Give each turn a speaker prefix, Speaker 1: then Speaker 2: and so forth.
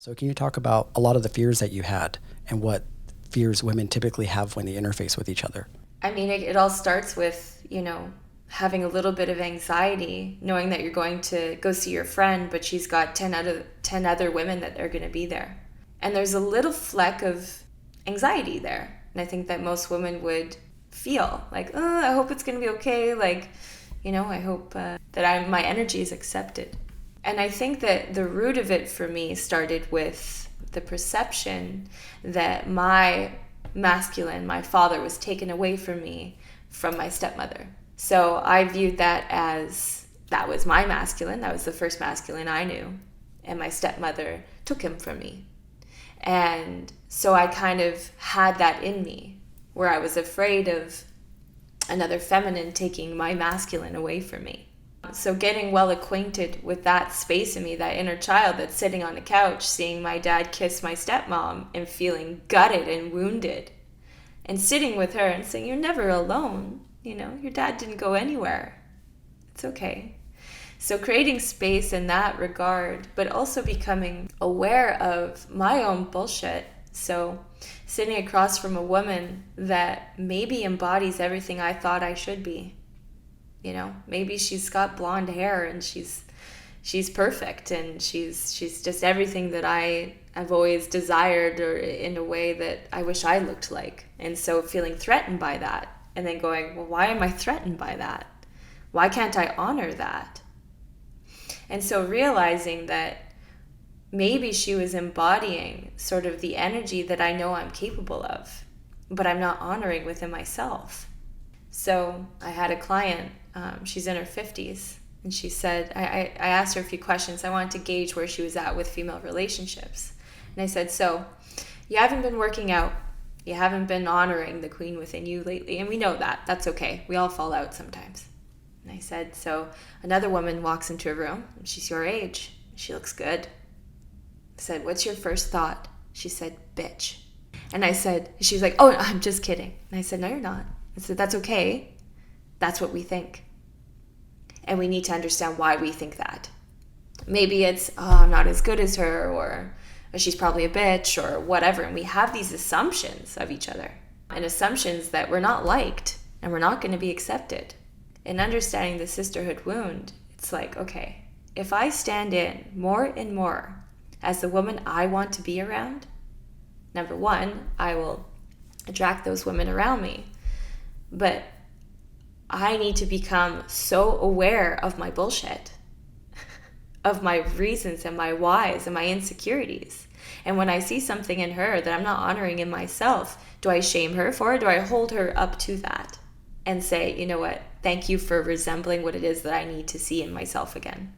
Speaker 1: So can you talk about a lot of the fears that you had and what fears women typically have when they interface with each other?
Speaker 2: I mean, it all starts with, having a little bit of anxiety, knowing that you're going to go see your friend, but she's got 10 other women that are going to be there. And there's a little fleck of anxiety there. And I think that most women would feel like, oh, I hope it's going to be okay. Like, I hope that my energy is accepted. And I think that the root of it for me started with the perception that my masculine, my father, was taken away from me from my stepmother. So I viewed that as that was my masculine. That was the first masculine I knew. And my stepmother took him from me. And so I kind of had that in me where I was afraid of another feminine taking my masculine away from me. So getting well acquainted with that space in me, that inner child that's sitting on the couch, seeing my dad kiss my stepmom and feeling gutted and wounded, and sitting with her and saying, you're never alone. Your dad didn't go anywhere. It's okay. So creating space in that regard, but also becoming aware of my own bullshit. So sitting across from a woman that maybe embodies everything I thought I should be. Maybe she's got blonde hair and she's perfect and she's just everything that I've always desired, or in a way that I wish I looked like. And so feeling threatened by that, and then going, well, why am I threatened by that? Why can't I honor that? And so realizing that maybe she was embodying sort of the energy that I know I'm capable of, but I'm not honoring within myself. So I had a client, she's in her 50s, and she said, I asked her a few questions. I wanted to gauge where she was at with female relationships. And I said, so you haven't been working out. You haven't been honoring the queen within you lately. And we know that. That's okay. We all fall out sometimes. And I said, so another woman walks into a room, and she's your age. She looks good. I said, what's your first thought? She said, bitch. And I said, she was like, oh, I'm just kidding. And I said, no, you're not. I said, that's okay. That's what we think. And we need to understand why we think that. Maybe it's, oh, I'm not as good as her, or she's probably a bitch, or whatever. And we have these assumptions of each other, and assumptions that we're not liked and we're not going to be accepted. In understanding the sisterhood wound, it's like, okay, if I stand in more and more as the woman I want to be around, number one, I will attract those women around me. But I need to become so aware of my bullshit, of my reasons and my whys and my insecurities. And when I see something in her that I'm not honoring in myself, do I shame her for it? Do I hold her up to that and say, you know what, thank you for resembling what it is that I need to see in myself again?